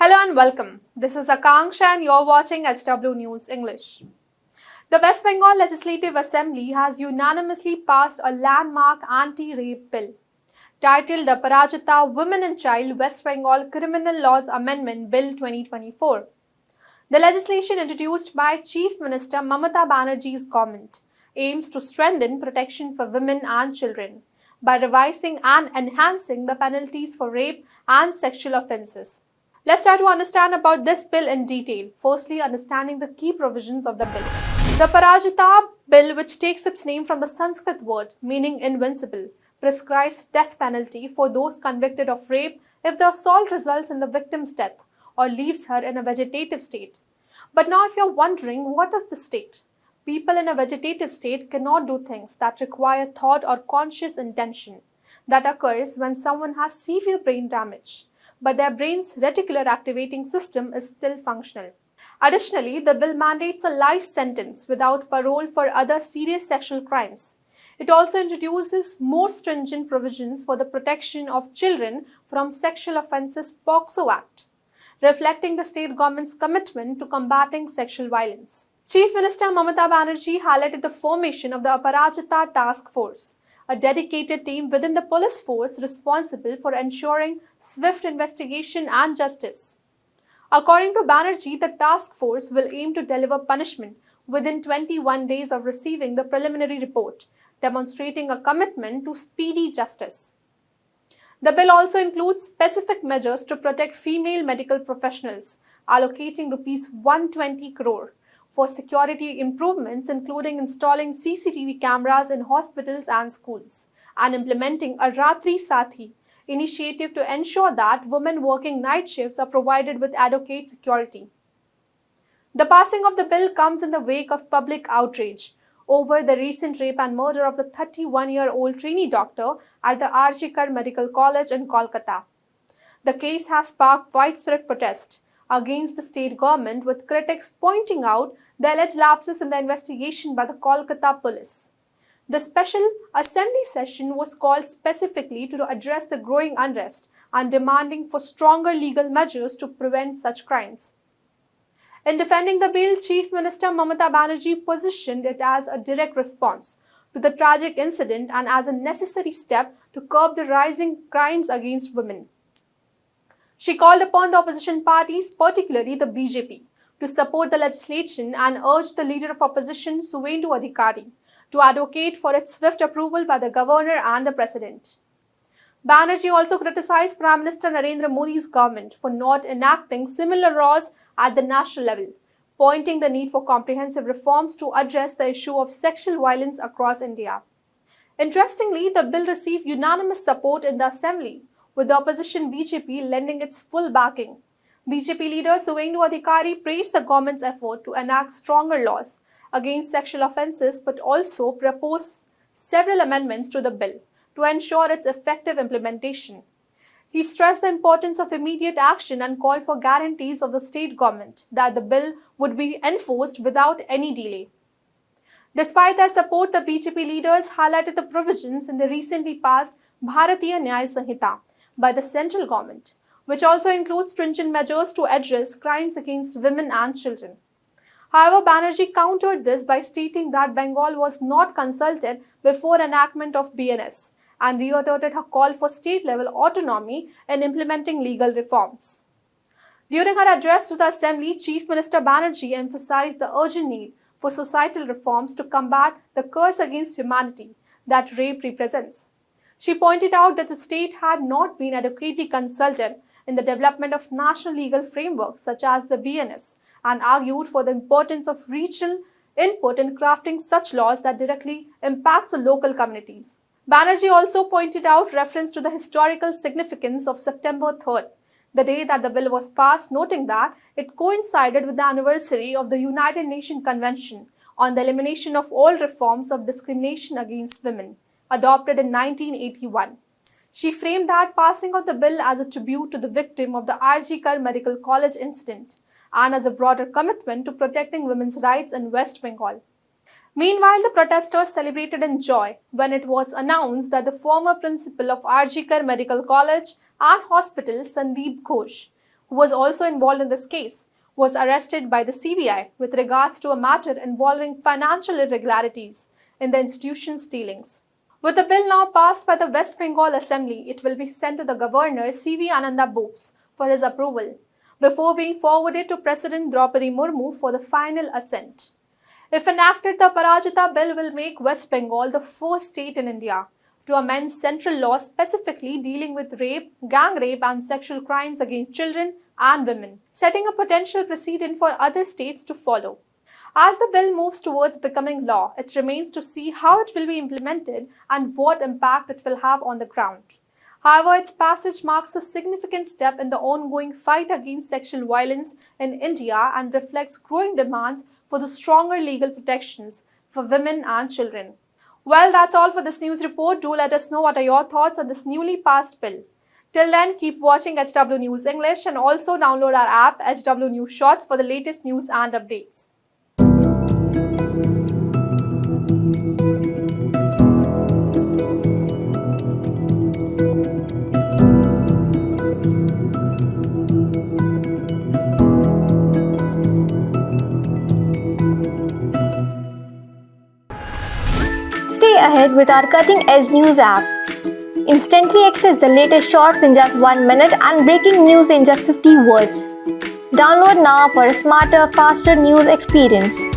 Hello and welcome. This is Akanksha and you're watching HW News English. The West Bengal Legislative Assembly has unanimously passed a landmark anti-rape bill titled the Aparajita Woman and Child West Bengal Criminal Laws Amendment Bill 2024. The legislation introduced by Chief Minister Mamata Banerjee's government aims to strengthen protection for women and children by revising and enhancing the penalties for rape and sexual offences. Let's try to understand about this bill in detail. Firstly, understanding the key provisions of the bill. The Aparajita Bill, which takes its name from the Sanskrit word meaning invincible, prescribes death penalty for those convicted of rape if the assault results in the victim's death or leaves her in a vegetative state. But now if you're wondering, what is the state? People in a vegetative state cannot do things that require thought or conscious intention. That occurs when someone has severe brain damage, but their brain's reticular activating system is still functional. Additionally, the bill mandates a life sentence without parole for other serious sexual crimes. It also introduces more stringent provisions for the protection of children from Sexual Offences POCSO Act, reflecting the state government's commitment to combating sexual violence. Chief Minister Mamata Banerjee highlighted the formation of the Aparajita Task Force, a dedicated team within the police force responsible for ensuring swift investigation and justice. According to Banerjee, the task force will aim to deliver punishment within 21 days of receiving the preliminary report, demonstrating a commitment to speedy justice. The bill also includes specific measures to protect female medical professionals, allocating Rs 120 crore for security improvements, including installing CCTV cameras in hospitals and schools, and implementing a Ratri Sathi initiative to ensure that women working night shifts are provided with adequate security. The passing of the bill comes in the wake of public outrage over the recent rape and murder of the 31-year-old trainee doctor at the Aparajita Medical College in Kolkata. The case has sparked widespread protest against the state government, with critics pointing out the alleged lapses in the investigation by the Kolkata police. The special assembly session was called specifically to address the growing unrest and demanding for stronger legal measures to prevent such crimes. In defending the bill, Chief Minister Mamata Banerjee positioned it as a direct response to the tragic incident and as a necessary step to curb the rising crimes against women. She called upon the opposition parties, particularly the BJP, to support the legislation and urged the leader of opposition, Suvendu Adhikari, to advocate for its swift approval by the governor and the president. Banerjee also criticized Prime Minister Narendra Modi's government for not enacting similar laws at the national level, pointing the need for comprehensive reforms to address the issue of sexual violence across India. Interestingly, the bill received unanimous support in the assembly, with the opposition BJP lending its full backing. BJP leader Suvendu Adhikari praised the government's effort to enact stronger laws against sexual offences, but also proposed several amendments to the bill to ensure its effective implementation. He stressed the importance of immediate action and called for guarantees of the state government that the bill would be enforced without any delay. Despite their support, the BJP leaders highlighted the provisions in the recently passed Bharatiya Nyaya Sanhita by the central government, which also includes stringent measures to address crimes against women and children. However, Banerjee countered this by stating that Bengal was not consulted before enactment of BNS and reiterated her call for state-level autonomy in implementing legal reforms. During her address to the Assembly, Chief Minister Banerjee emphasized the urgent need for societal reforms to combat the curse against humanity that rape represents. She pointed out that the state had not been adequately consulted in the development of national legal frameworks such as the BNS, and argued for the importance of regional input in crafting such laws that directly impacts the local communities. Banerjee also pointed out reference to the historical significance of September 3rd, the day that the bill was passed, noting that it coincided with the anniversary of the United Nations Convention on the Elimination of All Reforms of Discrimination Against Women, adopted in 1981. She framed that passing of the bill as a tribute to the victim of the Aparajita Medical College incident and as a broader commitment to protecting women's rights in West Bengal. Meanwhile, the protesters celebrated in joy when it was announced that the former principal of Aparajita Medical College and Hospital, Sandeep Ghosh, who was also involved in this case, was arrested by the CBI with regards to a matter involving financial irregularities in the institution's dealings. With the bill now passed by the West Bengal Assembly, it will be sent to the Governor C.V. Ananda Bose for his approval, before being forwarded to President Draupadi Murmu for the final assent. If enacted, the Aparajita Bill will make West Bengal the first state in India to amend central laws specifically dealing with rape, gang rape and sexual crimes against children and women, setting a potential precedent for other states to follow. As the bill moves towards becoming law, it remains to see how it will be implemented and what impact it will have on the ground. However, its passage marks a significant step in the ongoing fight against sexual violence in India and reflects growing demands for the stronger legal protections for women and children. Well, that's all for this news report. Do let us know what are your thoughts on this newly passed bill. Till then, keep watching HW News English and also download our app HW News Shorts for the latest news and updates. Stay ahead with our cutting-edge news app. Instantly access the latest shorts in just 1 minute and breaking news in just 50 words. Download now for a smarter, faster news experience.